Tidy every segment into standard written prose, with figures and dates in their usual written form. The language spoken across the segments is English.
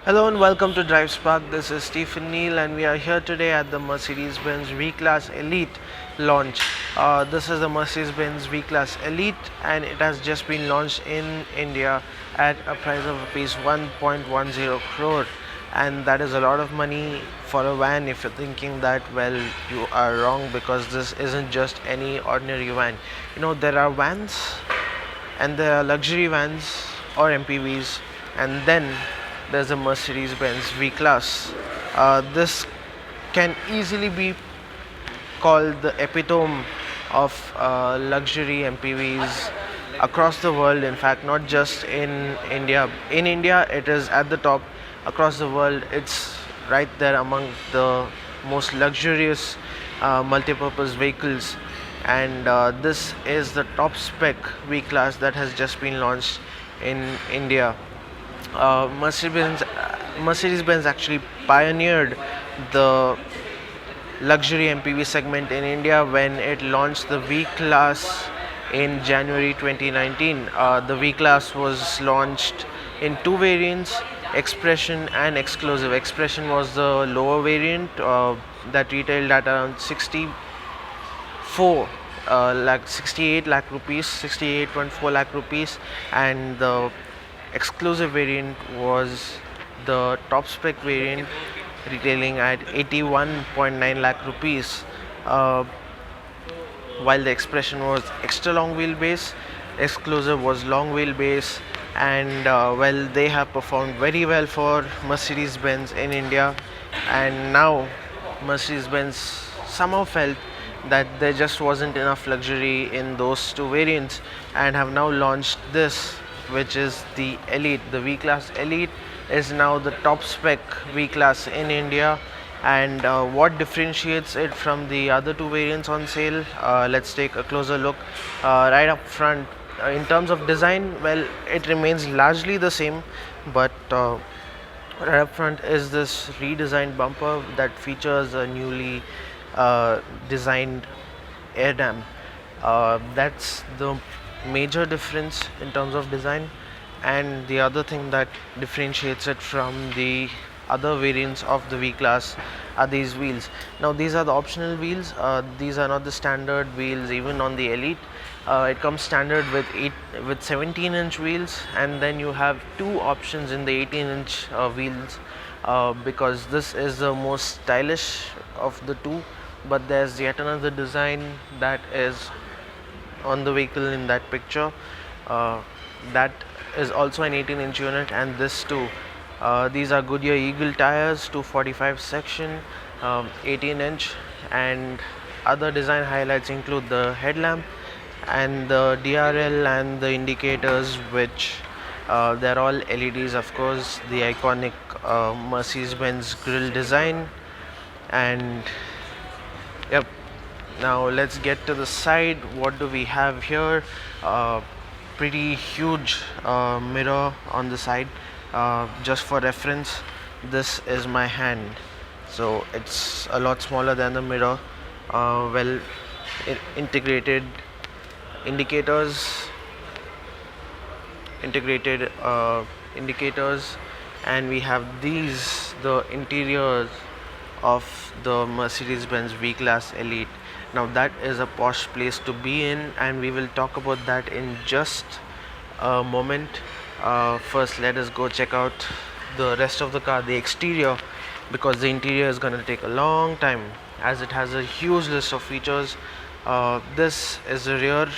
Hello and welcome to Drive Spark. This is Stephen Neal, and we are here today at the Mercedes-Benz V-Class Elite launch. This is the Mercedes-Benz V-Class Elite, and it has just been launched in India at a price of rupees 1.10 crore, and that is a lot of money for a van. If you're thinking that, well, you are wrong, because this isn't just any ordinary van. There are vans, and there are luxury vans or MPVs, and then there's a Mercedes-Benz V-Class. This can easily be called the epitome of luxury MPVs across the world. In fact, not just in India. In India, it is at the top. Across the world, it's right there among the most luxurious multi-purpose vehicles. And this is the top spec V-Class that has just been launched in India. Mercedes-Benz actually pioneered the luxury MPV segment in India when it launched the V-Class in January 2019. The V-Class was launched in two variants, Expression and Exclusive. Expression was the lower variant that retailed at around 68 lakh rupees, 68.4 lakh rupees, and the exclusive variant was the top spec variant, retailing at 81.9 lakh rupees. While the Expression was extra long wheelbase, exclusive was long wheelbase, and well, they have performed very well for Mercedes-Benz in India. And now Mercedes-Benz somehow felt that there just wasn't enough luxury in those two variants, and have now launched this, which is the Elite. The V-Class Elite is now the top spec V-Class in India. And what differentiates it from the other two variants on sale? Let's take a closer look. Right up front, in terms of design, well, it remains largely the same, but right up front is this redesigned bumper that features a newly designed air dam. That's the major difference in terms of design. And the other thing that differentiates it from the other variants of the V-Class are these wheels. Now, these are the optional wheels. These are not the standard wheels even on the Elite. It comes standard with 17-inch wheels, and then you have two options in the 18-inch wheels, because this is the most stylish of the two. But there's yet another design that is on the vehicle in that picture, that is also an 18-inch unit, and this too. These are Goodyear Eagle tires, 245 section, 18-inch, and other design highlights include the headlamp and the DRL and the indicators, which they're all LEDs, of course. The iconic Mercedes-Benz grille design. And yep, now let's get to the side. What do we have here? Pretty huge mirror on the side. Just for reference, this is my hand, so it's a lot smaller than the mirror. Well, integrated indicators, and we have the interiors of the Mercedes-Benz V-Class Elite. Now, that is a posh place to be in, and we will talk about that in just a moment. First, let us go check out the rest of the car, the exterior, because the interior is going to take a long time, as it has a huge list of features. This is the rear.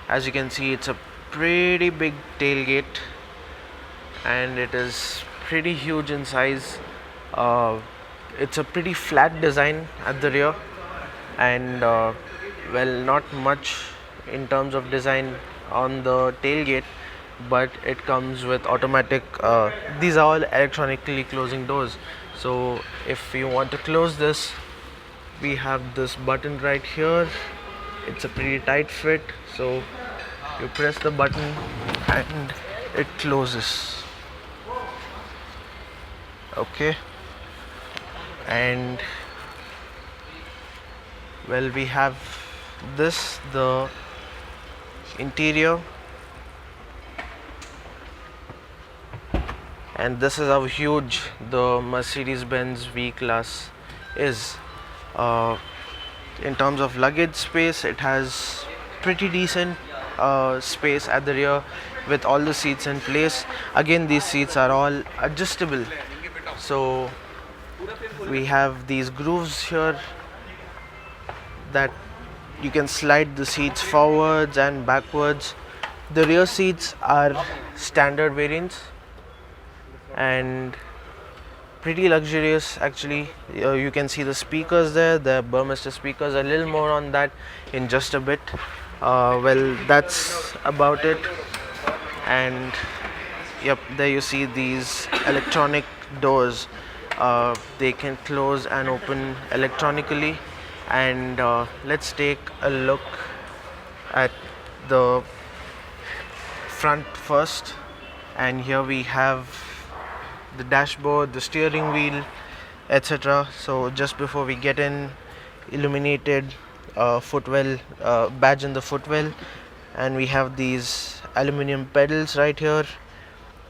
As you can see, it's a pretty big tailgate, and it is pretty huge in size. It's a pretty flat design at the rear, and well, not much in terms of design on the tailgate, but it comes with automatic, these are all electronically closing doors. So if you want to close this, we have this button right here. It's a pretty tight fit, so you press the button and it closes. Okay, and well, we have the interior, and this is how huge the Mercedes-Benz V-Class is. uh, in terms of luggage space, it has pretty decent space at the rear with all the seats in place. Again, these seats are all adjustable, so we have these grooves here that you can slide the seats forwards and backwards. The rear seats are standard variants and pretty luxurious actually. You can see the speakers there, the Burmester speakers. A little more on that in just a bit. Well, that's about it. And yep, there you see these electronic doors. They can close and open electronically. And let's take a look at the front first. And here we have the dashboard, the steering wheel, etc. So just before we get in, illuminated footwell badge in the footwell, and we have these aluminum pedals right here,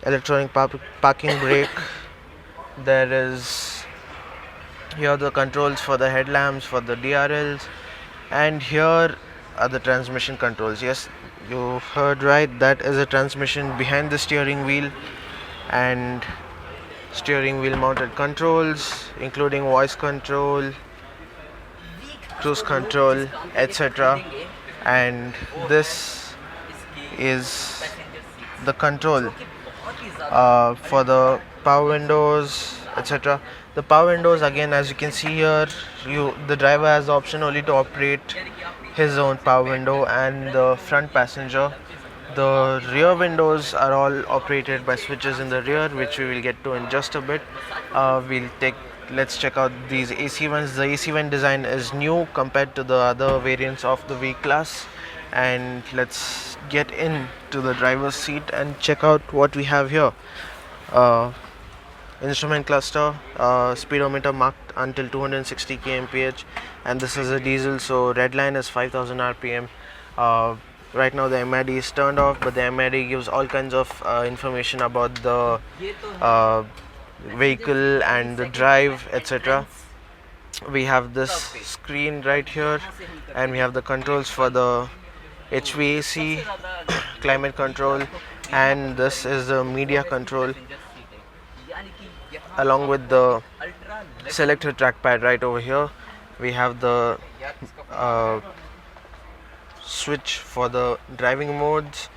electronic parking brake. There is here the controls for the headlamps, for the DRLs, and here are the transmission controls. Yes, you heard right, that is a transmission behind the steering wheel, and steering wheel mounted controls including voice control, cruise control, etc. And this is the control for the power windows, etc. The power windows, again, as you can see here, the driver has the option only to operate his own power window and the front passenger. The rear windows are all operated by switches in the rear, which we will get to in just a bit. Let's check out these AC vents. The AC vent design is new compared to the other variants of the V-Class. And let's get into the driver's seat and check out what we have here. Instrument cluster, speedometer marked until 260 kmph, and this is a diesel, so red line is 5000 rpm. Right now the MID is turned off, but the MID gives all kinds of information about the vehicle and the drive, etc. We have this screen right here, and we have the controls for the HVAC, climate control, and this is the media control along with the selector trackpad right over here. We have the switch for the driving modes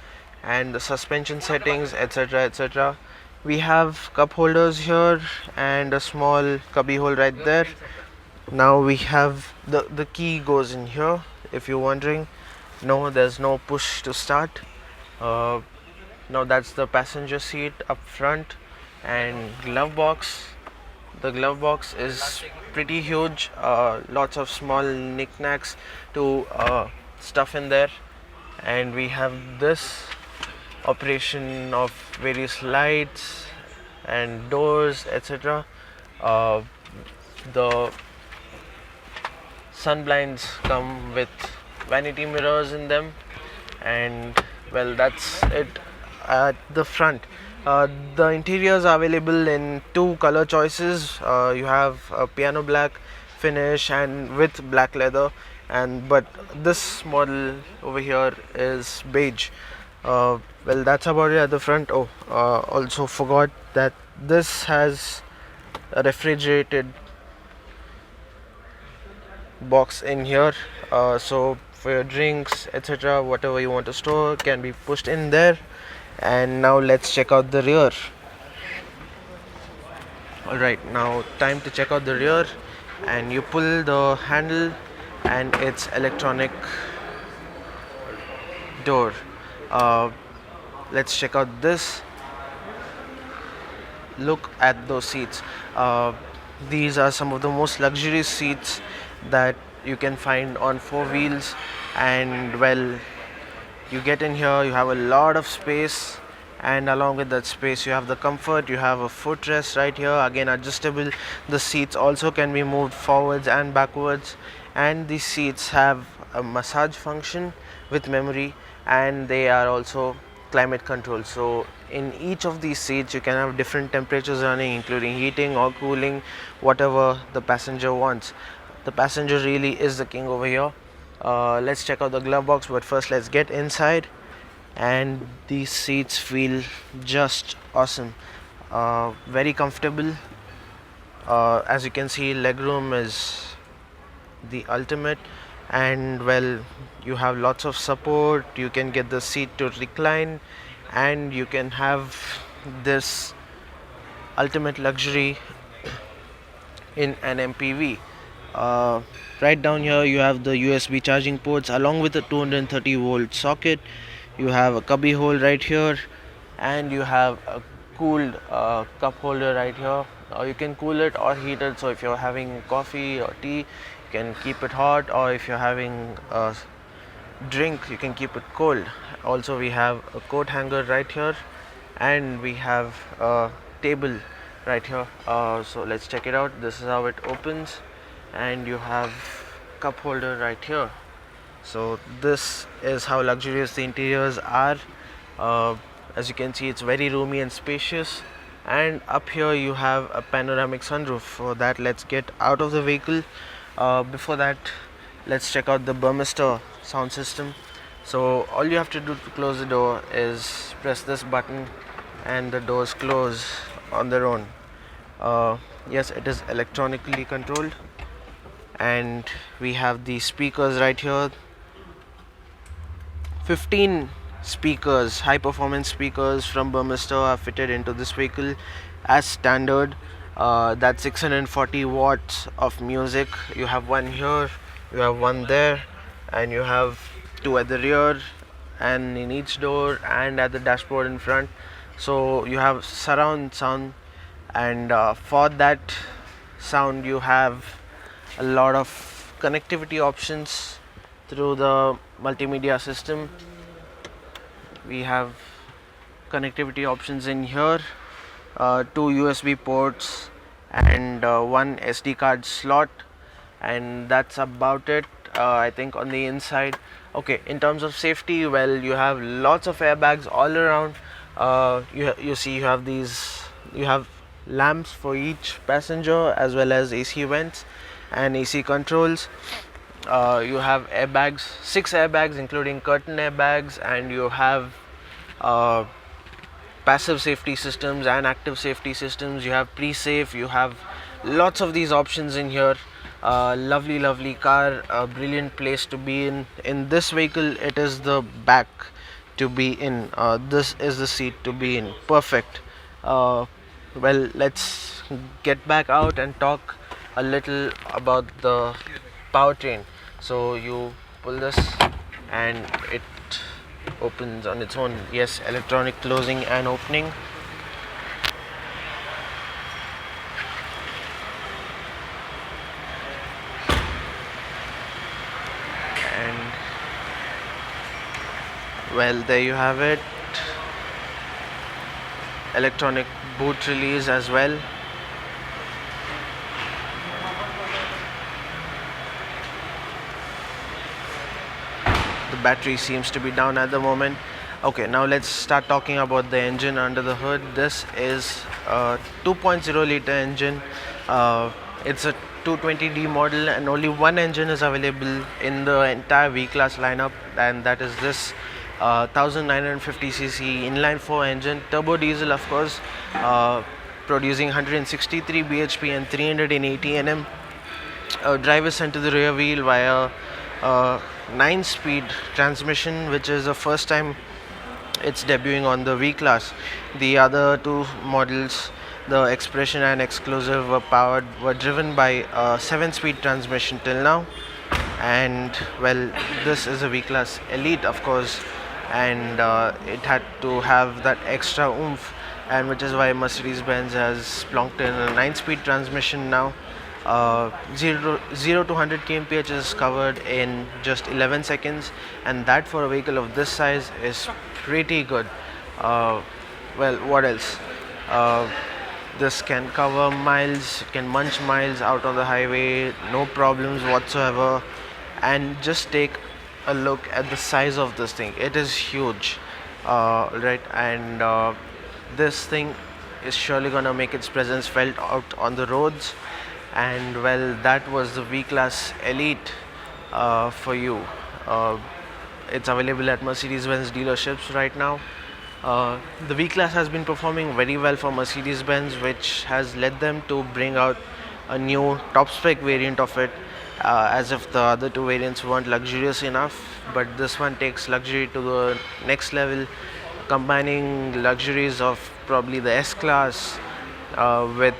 and the suspension settings, etc, etc. We have cup holders here and a small cubby hole right there. Now we have the key goes in here, if you're wondering. No, there's no push to start. Now that's the passenger seat up front, and glove box. The glove box is pretty huge, lots of small knickknacks to stuff in there. And we have this operation of various lights and doors, etc. The sun blinds come with vanity mirrors in them, and well, that's it at the front. The interiors are available in two color choices. You have a piano black finish and with black leather, but this model over here is beige. Well, that's about it at the front. Also forgot that this has a refrigerated box in here, so for your drinks, etc., whatever you want to store can be pushed in there. And now let's check out the rear. Alright, now time to check out the rear. And you pull the handle and it's electronic door. Let's check out this. Look at those seats. These are some of the most luxurious seats that you can find on four wheels. And well, you get in here, you have a lot of space, and along with that space you have the comfort. You have a footrest right here, again adjustable. The seats also can be moved forwards and backwards, and these seats have a massage function with memory, and they are also climate control. So in each of these seats you can have different temperatures running, including heating or cooling, whatever the passenger wants. The passenger really is the king over here. Let's check out the glove box, but first let's get inside. And these seats feel just awesome, very comfortable. As you can see, legroom is the ultimate, and well, you have lots of support. You can get the seat to recline, and you can have this ultimate luxury in an MPV. Right down here you have the USB charging ports along with a 230 volt socket. You have a cubby hole right here, and you have a cooled cup holder right here. You can cool it or heat it, so if you're having coffee or tea, you can keep it hot, or if you're having a drink, you can keep it cold. Also, we have a coat hanger right here, and we have a table right here. So let's check it out. This is how it opens, and you have cup holder right here. So this is how luxurious the interiors are. As you can see, it's very roomy and spacious, and up here you have a panoramic sunroof. For that, let's get out of the vehicle. Before that, let's check out the Burmester sound system. So all you have to do to close the door is press this button, and the doors close on their own. Yes, it is electronically controlled, and we have the speakers right here. 15 speakers, high performance speakers from Burmester are fitted into this vehicle as standard. That's 640 watts of music. You have one here, you have one there, and you have two at the rear and in each door and at the dashboard in front. So you have surround sound, and for that sound you have a lot of connectivity options through the multimedia system. We have connectivity options in here, two USB ports and one SD card slot, and that's about it. I think on the inside. Okay, in terms of safety, well, you have lots of airbags all around. You see, you have lamps for each passenger, as well as AC vents and AC controls. You have airbags, 6 airbags including curtain airbags, and you have passive safety systems and active safety systems. You have pre-safe. You have lots of these options in here. Lovely car, a brilliant place to be in this vehicle. It is the back to be in. This is the seat to be in. Perfect. Well, let's get back out and talk a little about the powertrain. So you pull this and it opens on its own. Yes, electronic closing and opening. And well, there you have it. Electronic boot release as well. The battery seems to be down at the moment. Okay, now let's start talking about the engine under the hood. This is a 2.0 liter engine. It's a 220D model, and only one engine is available in the entire V-Class lineup, and that is this 1950cc inline 4 engine, turbo diesel, of course, producing 163 bhp and 380 Nm. Drive is sent to the rear wheel via 9-speed transmission, which is the first time it's debuting on the V-Class. The other two models, the Expression and Exclusive, were driven by a 7-speed transmission till now. And well, this is a V-Class Elite, of course, and it had to have that extra oomph, and which is why Mercedes-Benz has plonked in a 9-speed transmission now. 0 to 100 kmph is covered in just 11 seconds, and that for a vehicle of this size is pretty good. Well, what else? This can cover miles, it can munch miles out on the highway, no problems whatsoever. And just take a look at the size of this thing. It is huge. right? And this thing is surely gonna make its presence felt out on the roads. And well, that was the V-Class Elite for you. Uh, it's available at Mercedes-Benz dealerships right now. The V-Class has been performing very well for Mercedes-Benz, which has led them to bring out a new top-spec variant of it, as if the other two variants weren't luxurious enough. But this one takes luxury to the next level, combining luxuries of probably the S-Class with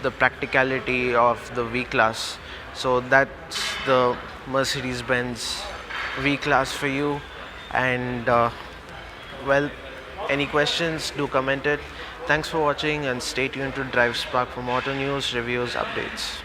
the practicality of the V-Class. So that's the Mercedes-Benz V-Class for you. And well, any questions, do comment it. Thanks for watching and stay tuned to Drive Spark for motor news, reviews, updates.